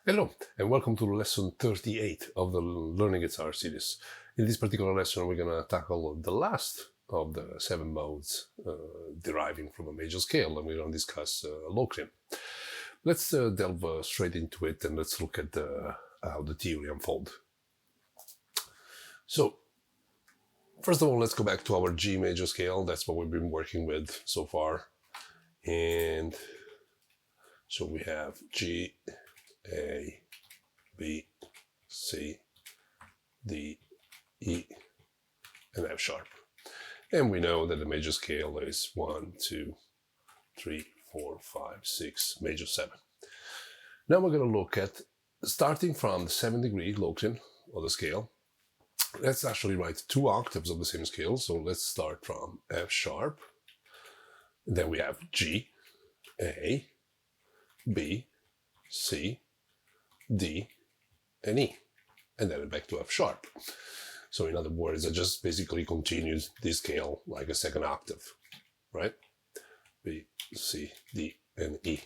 Hello, and welcome to lesson 38 of the Learning Guitar series. In this particular lesson, we're going to tackle the last of the 7 modes deriving from a major scale, and we're going to discuss Locrian. Let's delve straight into it, and let's look at how the theory unfolds. So, first of all, let's go back to our G major scale. That's what we've been working with so far. And so we have G, A, B, C, D, E, and F sharp. And we know that the major scale is 1, 2, 3, 4, 5, 6, major 7. Now we're going to look at, starting from the 7-degree Locrian of the scale, let's actually write 2 octaves of the same scale. So let's start from F sharp. Then we have G, A, B, C, D, and E, and then back to F sharp. So in other words, I just basically continued this scale like a second octave, right? B, C, D, and E.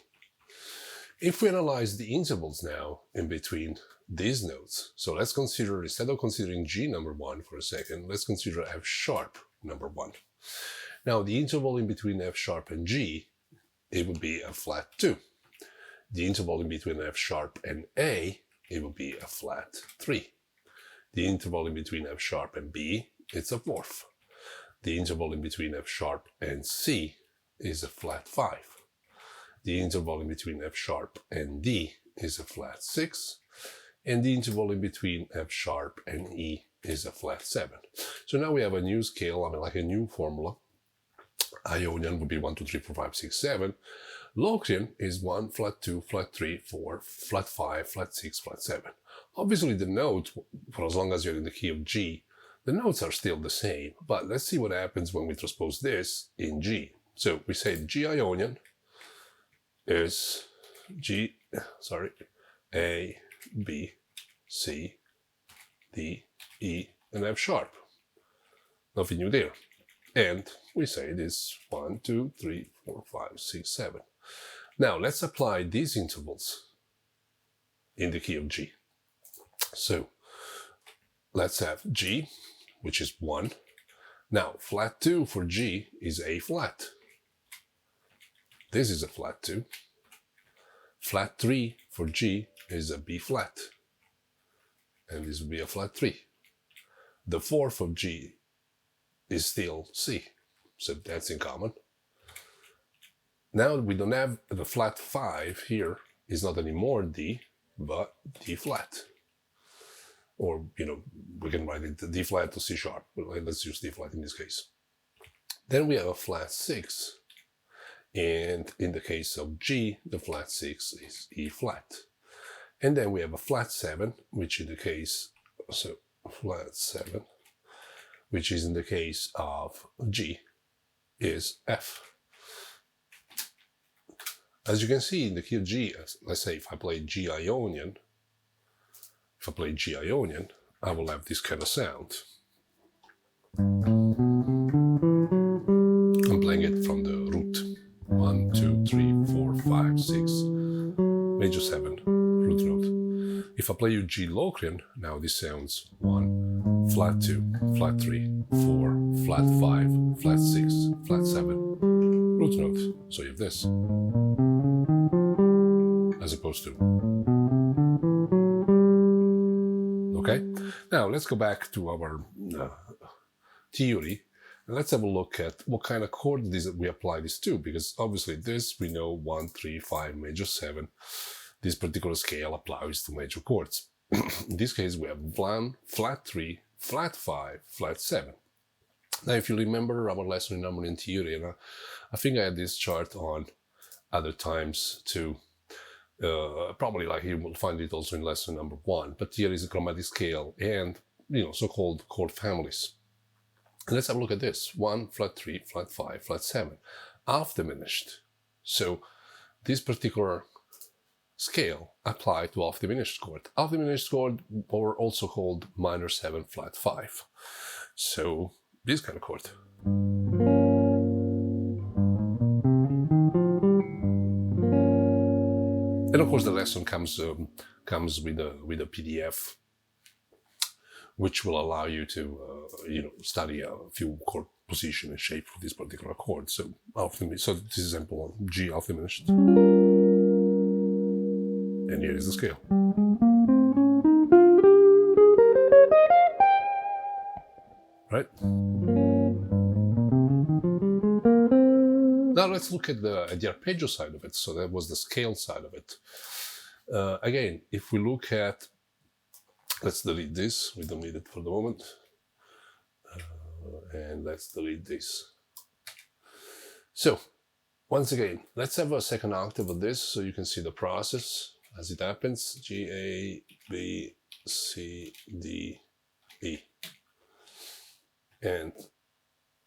If we analyze the intervals now in between these notes, so let's consider, instead of considering G number 1 for a second, let's consider F sharp number 1. Now the interval in between F sharp and G, it would be a flat 2. The interval in between F sharp and A, it would be a flat 3. The interval in between F sharp and B, it's a 4th. The interval in between F sharp and C is a flat 5. The interval in between F sharp and D is a flat 6. And the interval in between F sharp and E is a flat 7. So now we have a new scale, like a new formula. Aeolian would be 1, 2, 3, 4, 5, 6, 7. Locrian is 1, flat 2, flat 3, 4, flat 5, flat 6, flat 7. Obviously the note, for as long as you're in the key of G, the notes are still the same, but let's see what happens when we transpose this in G. So we say G Ionian is A, B, C, D, E, and F sharp. Nothing new there. And we say it is 1, 2, 3, 4, 5, 6, 7. Now let's apply these intervals in the key of G. So let's have G, which is 1. Now flat 2 for G is A flat. This is a flat 2. Flat 3 for G is a B flat. And this would be a flat 3. The 4th of G is still C, so that's in common. Now we don't have the flat 5 here, is not anymore D, but D flat. Or, we can write it D flat to C sharp, but let's use D flat in this case. Then we have a flat 6, and in the case of G, the flat 6 is E flat. And then we have a flat 7, which in the case, so flat 7, which is in the case of G, is F. As you can see in the key of G, let's say if I play G Ionian, I will have this kind of sound. I'm playing it from the root. 1, 2, 3, 4, 5, 6, major 7, root note. If I play you G Locrian, now this sounds 1, flat 2, flat 3, 4, flat 5, flat 6, flat 7, root note. So you have this, as opposed to. Okay? Now let's go back to our theory, and let's have a look at what kind of chord we apply this to, because obviously this we know 1, 3, 5, major 7. This particular scale applies to major chords. In this case, we have 1, flat 3, flat 5, flat 7. Now, if you remember our lesson in harmony and theory, and I think I had this chart on other times too. Probably like you will find it also in lesson number 1. But here is a chromatic scale and, so-called chord families. And let's have a look at this. 1, flat 3, flat 5, flat 7. Half diminished. So this particular scale apply to half diminished chord. Half diminished chord, or also called minor 7 flat 5. So this kind of chord. And of course, the lesson comes with a PDF, which will allow you to study a few chord position and shape for this particular chord. So this is example one, G half diminished, and here is the scale. Right. Now let's look at the arpeggio side of it. So that was the scale side of it. Again, if we look at, let's delete this. We don't need it for the moment. And let's delete this. So once again, let's have a second octave of this so you can see the process as it happens. G, A, B, C, D, E, and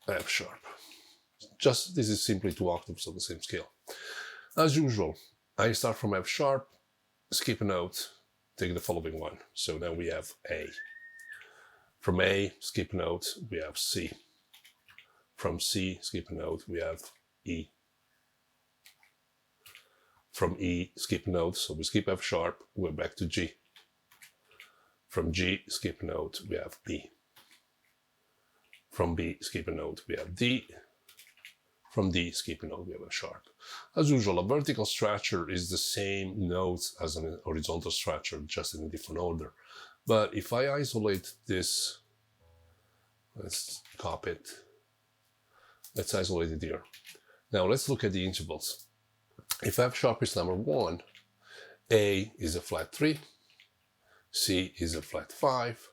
F sharp. This is simply 2 octaves of the same scale. As usual, I start from F sharp, skip a note, take the following one. So now we have A. From A, skip a note, we have C. From C, skip a note, we have E. From E, skip a note, so we skip F sharp, we're back to G. From G, skip a note, we have B. From B, skip a note, we have D. From D, skip a note, we have F sharp. As usual, a vertical structure is the same notes as an horizontal structure, just in a different order. But if I isolate this, let's copy it. Let's isolate it here. Now let's look at the intervals. If F sharp is number 1, A is a flat 3, C is a flat 5,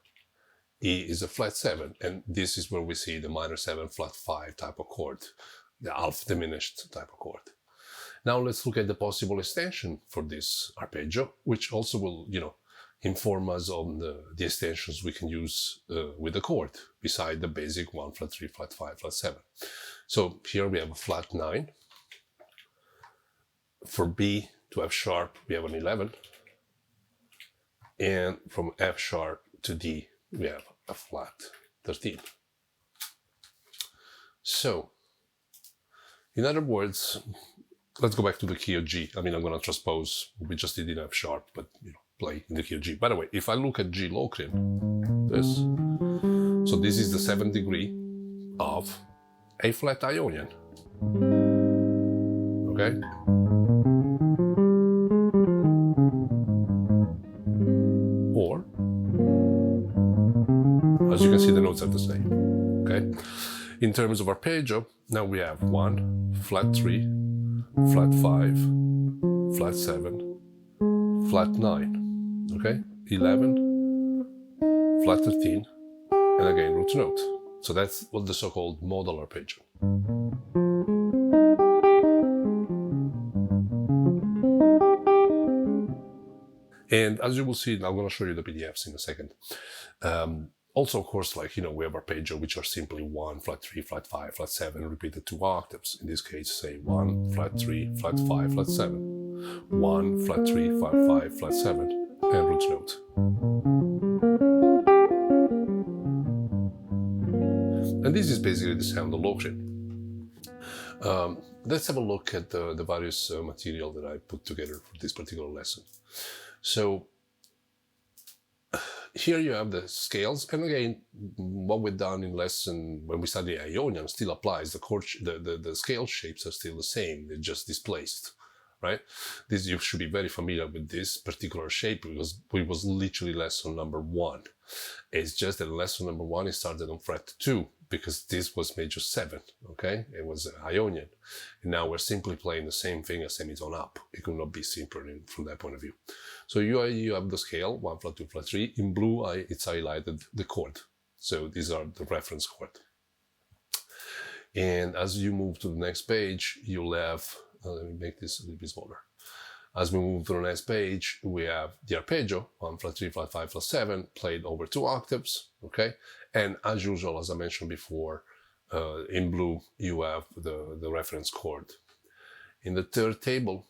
E is a flat 7, and this is where we see the minor 7 flat 5 type of chord, the half diminished type of chord. Now let's look at the possible extension for this arpeggio, which also will, inform us on the extensions we can use with the chord, beside the basic 1 flat 3 flat 5 flat 7. So here we have a flat 9. For B to F sharp, we have an 11. And from F sharp to D, we have a flat 13. So, in other words, let's go back to the key of G. I'm going to transpose what we just did in F sharp, but play in the key of G. By the way, if I look at G Locrian, so this is the 7th degree of A flat Aeolian. Okay? Or, as you can see, the notes are the same. Okay? In terms of arpeggio, now we have 1, flat 3, flat 5, flat 7, flat 9, okay? 11, flat 13, and again root note. So that's what the so-called modal arpeggio. And as you will see, I'm going to show you the PDFs in a second. Also, of course, we have arpeggio, which are simply 1, flat 3, flat 5, flat 7, repeated 2 octaves. In this case, say 1, flat 3, flat 5, flat 7. 1, flat 3, flat 5, flat 7, and root note. And this is basically the sound of Locrian. Let's have a look at the various material that I put together for this particular lesson. So, here you have the scales, and again, what we've done in lesson when we study Aeolian still applies. The scale shapes are still the same; they're just displaced, right? You should be very familiar with this particular shape because it was literally lesson number 1. It's just that lesson number 1 is started on fret 2 because this was major 7. Okay, it was Aeolian, and now we're simply playing the same thing as semitone up. It could not be simpler from that point of view. So you have the scale 1, flat 2, flat 3. In blue, it's highlighted the chord. So these are the reference chord. And as you move to the next page, you'll have. Let me make this a little bit smaller. As we move to the next page, we have the arpeggio 1, flat 3, flat 5, flat 7, played over 2 octaves. Okay, and as usual, as I mentioned before, in blue you have the reference chord. In the third table,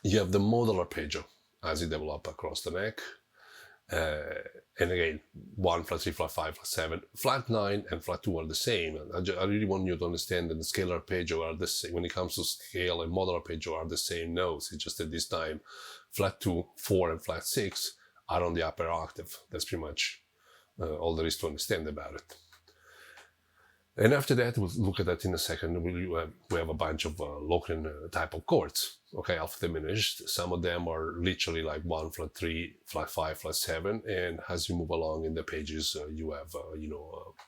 you have the modal arpeggio as it develops across the neck. And again, 1, flat 3, flat 5, flat 7, flat 9, and flat 2 are the same. And I really want you to understand that the scale arpeggio are the same. When it comes to scale and modal arpeggio are the same notes. It's just that this time, flat 2, 4, and flat 6 are on the upper octave. That's pretty much all there is to understand about it. And after that, we'll look at that in a second. We have a bunch of Locrian type of chords, okay, alpha diminished. Some of them are literally like 1, flat 3, flat 5, flat 7. And as you move along in the pages, you have,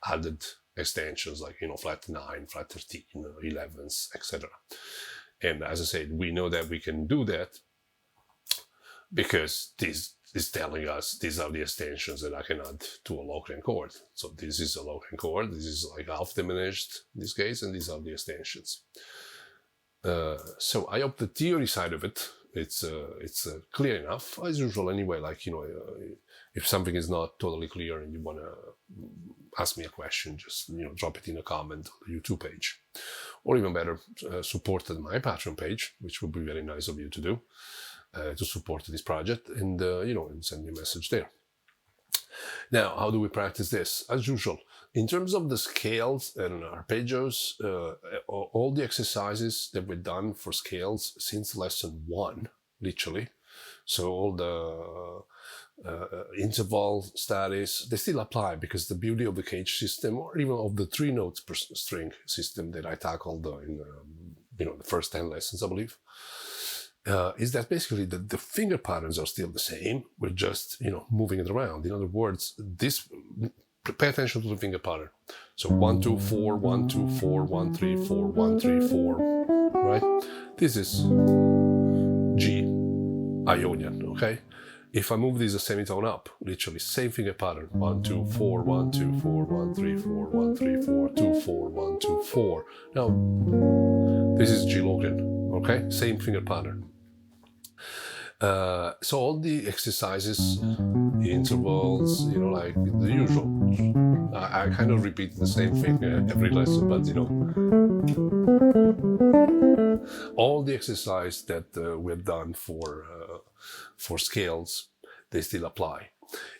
added extensions like, flat 9, flat 13, 11s, etc. And as I said, we know that we can do that because this is telling us these are the extensions that I can add to a Locrian chord. So this is a Locrian chord, this is like half diminished in this case, and these are the extensions. So I hope the theory side of it, it's clear enough, as usual anyway, like, if something is not totally clear and you want to ask me a question, just, drop it in a comment on the YouTube page. Or even better, support my Patron page, which would be very nice of you to do. To support this project and, and send me a message there. Now, how do we practice this? As usual, in terms of the scales and arpeggios, all the exercises that we've done for scales since lesson 1, literally, so all the interval studies, they still apply because the beauty of the cage system, or even of the 3 notes per string system that I tackled in, the first 10 lessons, I believe, is that basically the finger patterns are still the same. We're just, moving it around. In other words, pay attention to the finger pattern. So 1, 2, 4, 1, 2, 4, 1, 3, 4, 1, 3, 4, right? This is G Aeolian, okay? If I move this a semitone up, literally same finger pattern. 1, 2, 4, 1, 2, 4, 1, 3, 4, 1, 3, 4, 2, 4, 1, 2, 4. Now, this is G Locrian, okay? Same finger pattern. So all the exercises, intervals, like the usual. I kind of repeat the same thing every lesson, but all the exercise that we've done for scales, they still apply.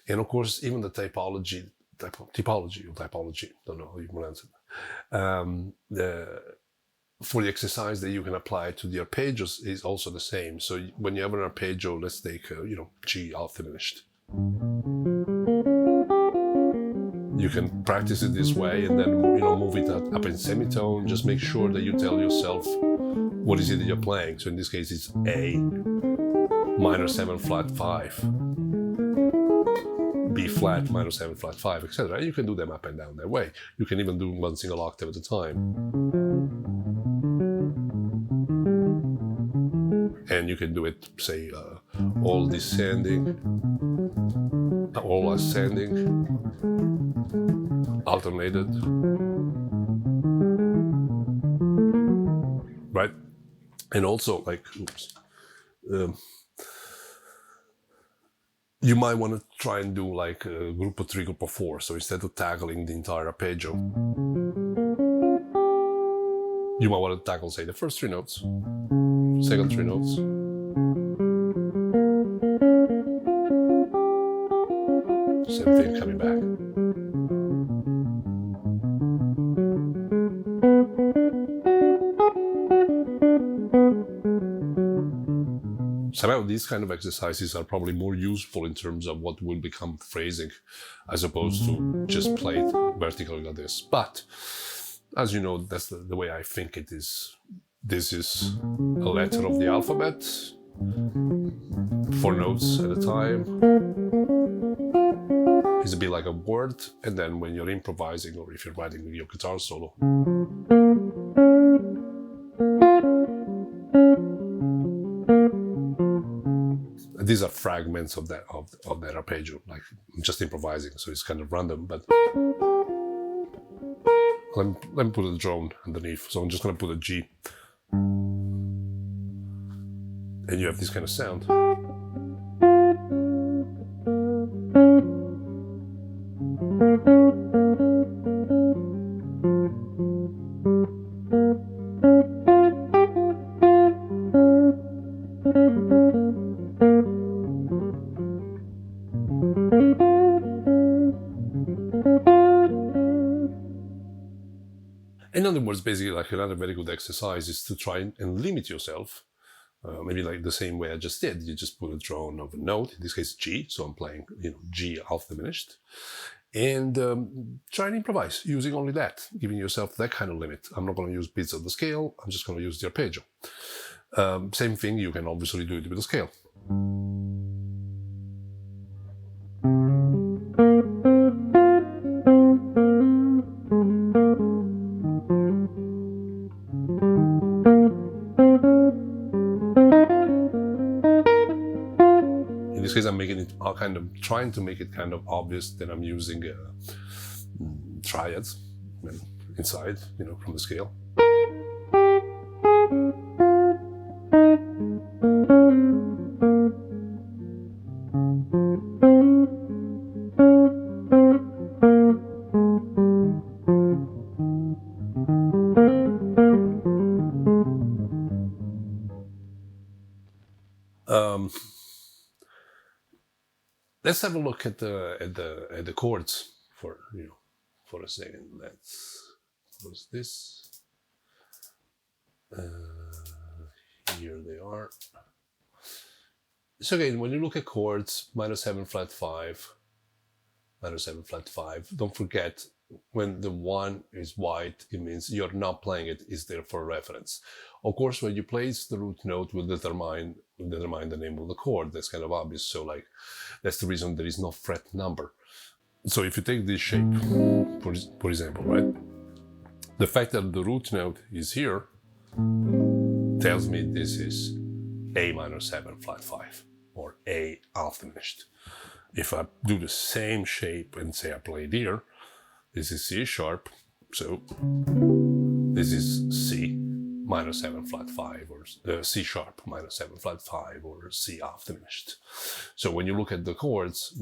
And of course, even the typology, don't know how you pronounce it. For the exercise that you can apply to the arpeggios is also the same. So when you have an arpeggio, let's take, G half diminished. You can practice it this way and then, move it up in semitone. Just make sure that you tell yourself what is it that you're playing. So in this case, it's A, minor 7, flat 5, B flat, minor 7, flat 5, etc. You can do them up and down that way. You can even do one single octave at a time. And you can do it, say, all descending, all ascending, alternated, right? And also, like, you might want to try and do like a group of 3, group of 4. So instead of tackling the entire arpeggio, you might want to tackle, say, the first 3 notes, second 3 notes, same thing coming back. Somehow these kind of exercises are probably more useful in terms of what will become phrasing as opposed to just play it vertically like this. But as you know, that's the way I think it is. This is a letter of the alphabet, 4 notes at a time. It's a bit like a word, and then when you're improvising or if you're writing your guitar solo, these are fragments of that arpeggio, like just improvising, so it's kind of random, but let me put a drone underneath. So I'm just going to put a G, and you have this kind of sound. In other words, basically, like another very good exercise is to try and limit yourself. Maybe like the same way I just did. You just put a drone of a note, in this case G, so I'm playing, G half diminished, and try and improvise using only that, giving yourself that kind of limit. I'm not going to use bits of the scale, I'm just going to use the arpeggio. Same thing, you can obviously do it with the scale. In this case, I'm making it trying to make it kind of obvious that I'm using triads inside, from the scale. Let's have a look at the chords for a second. Let's close this. Here they are. So again, when you look at chords, -7 flat 5, -7 flat 5. Don't forget, when the 1 is white, it means you're not playing it. It's there for reference. Of course, when you place the root note, will determine the name of the chord. That's kind of obvious. So like, that's the reason there is no fret number. So if you take this shape, for example, right? The fact that the root note is here tells me this is A minor 7 flat 5 or A half diminished. If I do the same shape and say I play it here, this is C sharp, so this is C minor 7 flat 5 or C sharp minor 7 flat 5 or C half diminished. So when you look at the chords,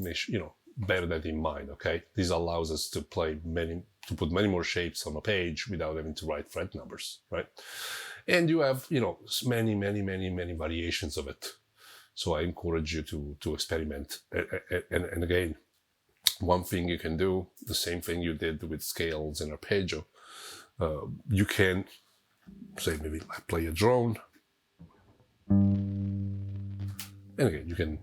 bear that in mind, okay? This allows us to put many more shapes on a page without having to write fret numbers, right? And you have, many variations of it. So I encourage you to experiment. And again, one thing you can do, the same thing you did with scales and arpeggio, you can say maybe I play a drone. And again, you can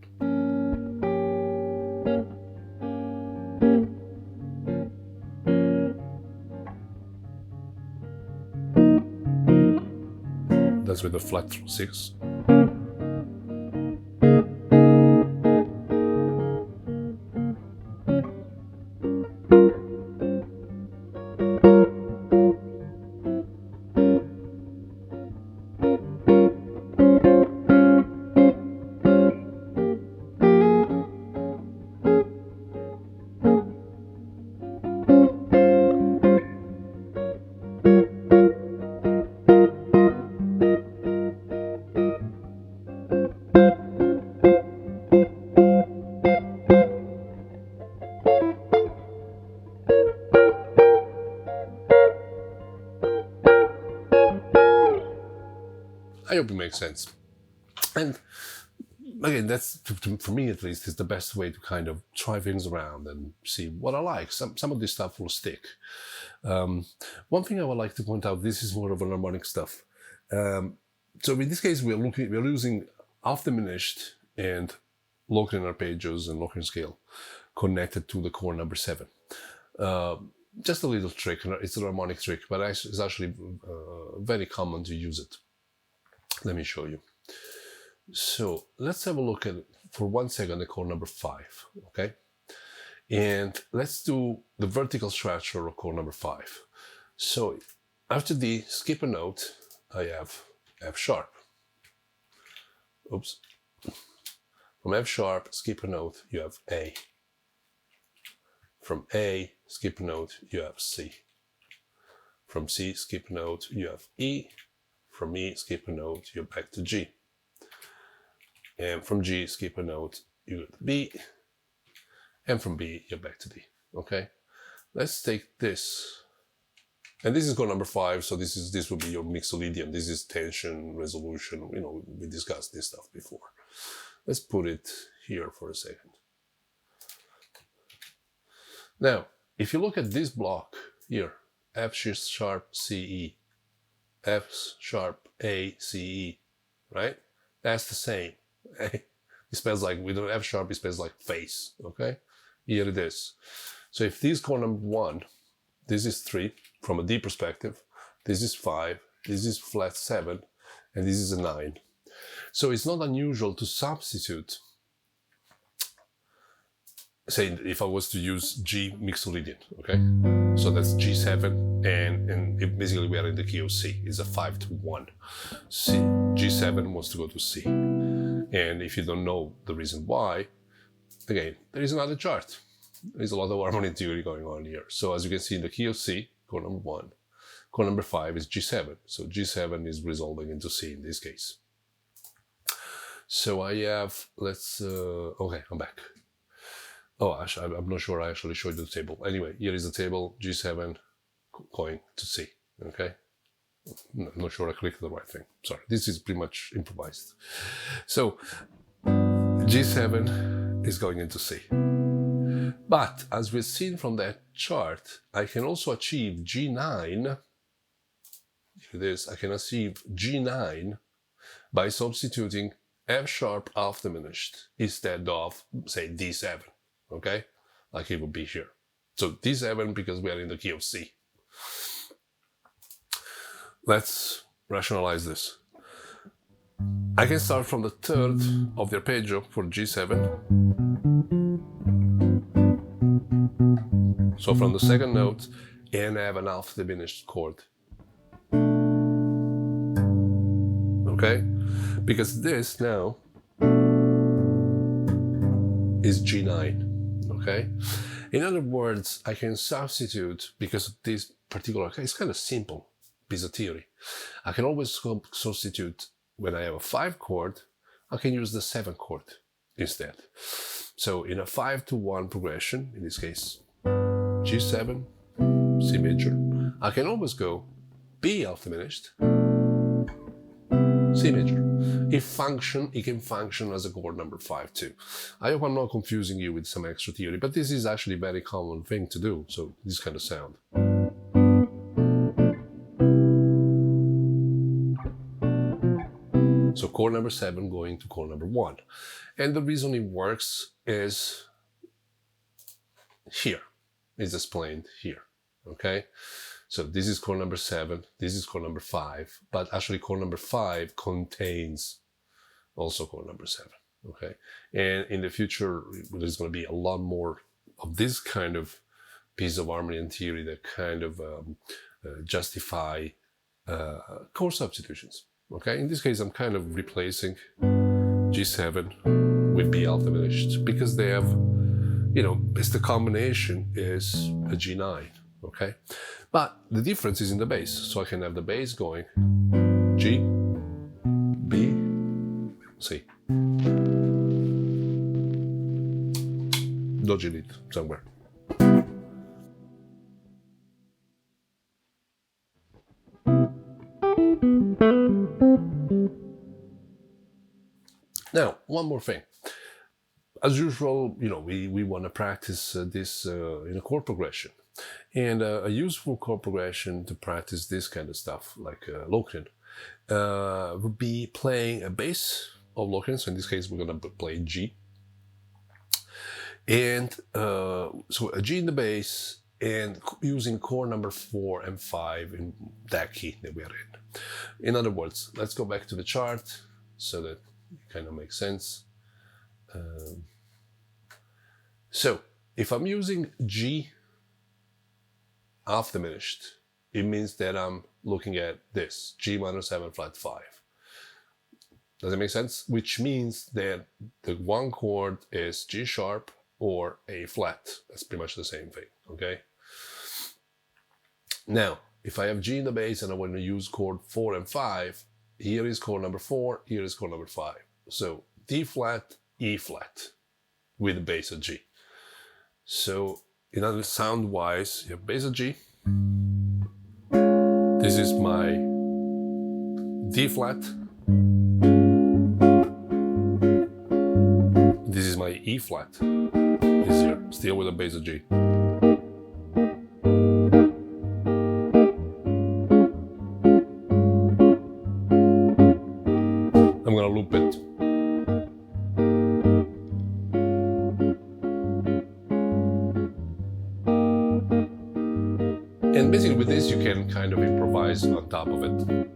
that's with a flat 6. I hope it makes sense. And again, that's, for me at least, is the best way to kind of try things around and see what I like. Some of this stuff will stick. One thing I would like to point out, this is more of an harmonic stuff. So in this case, we're using half diminished and Locrian arpeggios and Locrian scale connected to the chord number 7. Just a little trick, it's a harmonic trick, but it's actually very common to use it. Let me show you. So let's have a look at, for 1 second, the chord number 5, okay? And let's do the vertical structure of chord number 5. So after D, skip a note, I have F sharp. Oops. From F sharp, skip a note, you have A. From A, skip a note, you have C. From C, skip a note, you have E. From E, skip a note, you're back to G. And from G, skip a note, you go to B. And from B, you're back to D. Okay? Let's take this. And this is chord number 5, so this will be your Lydian. This is tension, resolution. We discussed this stuff before. Let's put it here for a second. Now, if you look at this block here, F sharp C E, F sharp A C E, right? That's the same. It spells like, with an F sharp, it spells like face, okay? Here it is. So if this is chord number 1, this is 3 from a D perspective, this is 5, this is flat 7, and this is a 9. So it's not unusual to substitute, say if I was to use G mixed Lydian, okay? So that's G7, and basically we are in the key of C. It's a 5-1. C, G7 wants to go to C. And if you don't know the reason why, again, there is another chart. There's a lot of harmony theory going on here. So as you can see in the key of C, chord number 1, chord number 5 is G7. So G7 is resolving into C in this case. So I have, okay, I'm back. Oh, I'm not sure I actually showed you the table. Anyway, here is the table, G7 going to C, okay? I'm not sure I clicked the right thing. Sorry, this is pretty much improvised. So G7 is going into C. But as we've seen from that chart, I can also achieve G9. Here it is, I can achieve G9 by substituting F sharp half diminished instead of, say, D7, okay? Like it would be here. So D7 because we are in the key of C. Let's rationalize this. I can start from the third of the arpeggio for G7. So from the second note, and I have an half diminished chord. Okay? Because this now is G9. Okay? In other words, I can substitute, because of this particular case, it's kind of simple piece of theory. I can always substitute when I have a 5 chord, I can use the 7 chord instead. So in a 5-1 progression, in this case, G7, C major, I can always go B half diminished, C major. It can function as a chord number 5 too. I hope I'm not confusing you with some extra theory, but this is actually a very common thing to do, so this kind of sound. So chord number 7 going to chord number 1. And the reason it works is here. It's explained here, okay? So this is chord number 7, this is chord number 5, but actually chord number 5 contains also chord number 7, okay? And in the future, there's going to be a lot more of this kind of piece of harmony and theory that kind of justify chord substitutions, okay? In this case, I'm kind of replacing G7 with B half diminished because they have, you know, it's the combination is a G9, okay? But the difference is in the bass, so I can have the bass going G, B, C. Dodgy lead somewhere. Now, one more thing. As usual, you know, we want to practice this in a chord progression. And a useful chord progression to practice this kind of stuff, like Locrian, would be playing a bass of Locrian. So in this case, we're going to play G. And so a G in the bass and using chord number 4 and 5 in that key that we are in. In other words, let's go back to the chart so that it kind of makes sense. So if I'm using G half diminished, it means that I'm looking at this, G minor 7 flat 5. Does it make sense? Which means that the one chord is G sharp or A flat. That's pretty much the same thing, okay? Now, if I have G in the bass and I want to use chord 4 and 5, here is chord number 4, here is chord number 5. So D flat, E flat with the bass of G. So in other sound-wise, you have bass of G. This is my D flat. This is my E flat. This here, still with a bass of G. I'm gonna loop it. And basically with this you can kind of improvise on top of it.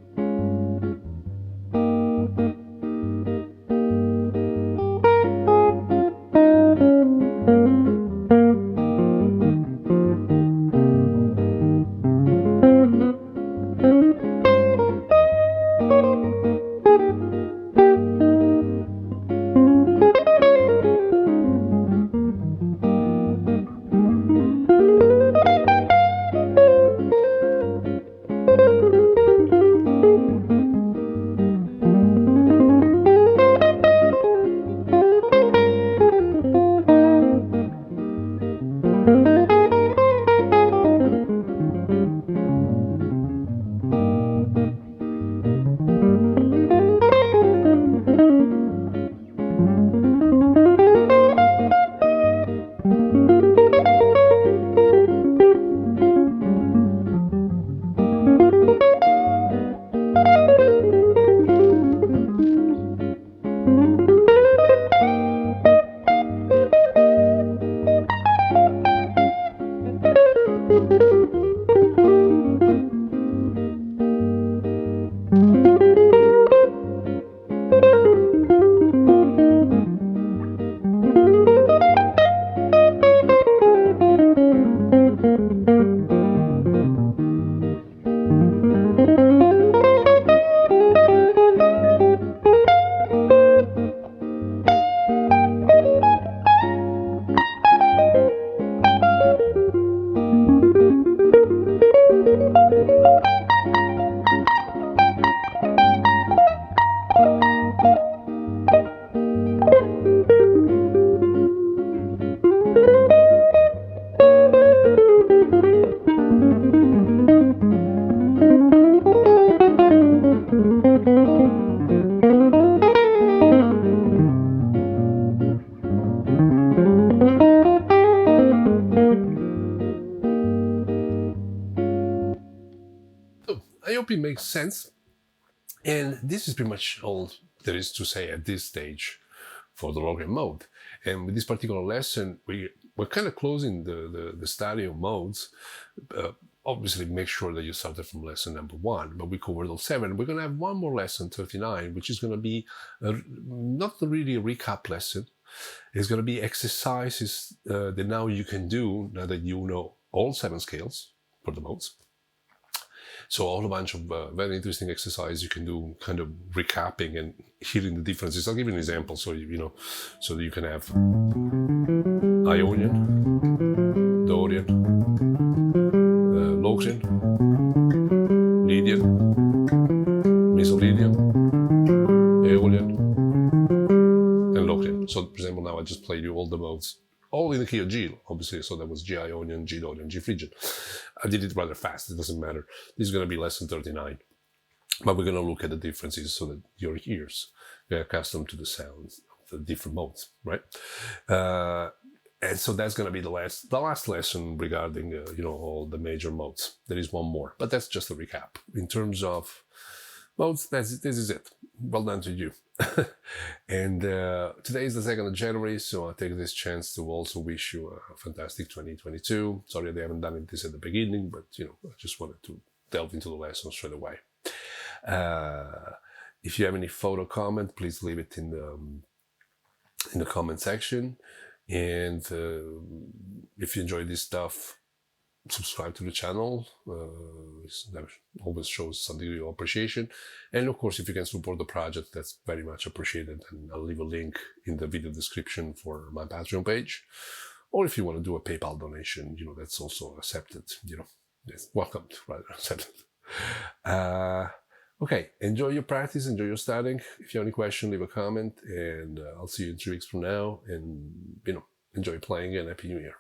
I hope it makes sense. And this is pretty much all there is to say at this stage for the Locrian mode. And with this particular lesson, we're kind of closing the study of modes. Obviously, make sure that you started from lesson number 1, but we covered all 7. We're going to have one more lesson, 39, which is going to be not really a recap lesson. It's going to be exercises that now you can do now that you know all 7 scales for the modes. So a whole bunch of very interesting exercises you can do, kind of recapping and hearing the differences. I'll give you an example so you know, so that you can have Aeolian, Dorian, Locrian, Lydian, Lydian, Aeolian, and Locrian. So for example, now I just played you all the modes, all in the key of G, obviously. So that was G Ionian, G Dorian, G Phrygian. I did it rather fast, it doesn't matter. This is going to be lesson 39. But we're going to look at the differences so that your ears get accustomed to the sounds of the different modes, right? And so that's going to be the last lesson regarding, you know, all the major modes. There is one more, but that's just a recap. In terms of modes, this is it. Well done to you. And today is the 2nd of January, so I take this chance to also wish you a fantastic 2022. Sorry they haven't done this at the beginning, but you know, I just wanted to delve into the lesson straight away. If you have any photo comment, please leave it in the comment section. And if you enjoy this stuff, subscribe to the channel. That always shows some degree of appreciation. And of course, if you can support the project, that's very much appreciated. And I'll leave a link in the video description for my Patreon page. Or if you want to do a PayPal donation, you know, that's also accepted, you know, it's welcomed, rather accepted. Okay, enjoy your practice, enjoy your studying. If you have any question, leave a comment, and I'll see you in 3 weeks from now. And, you know, enjoy playing and Happy New Year.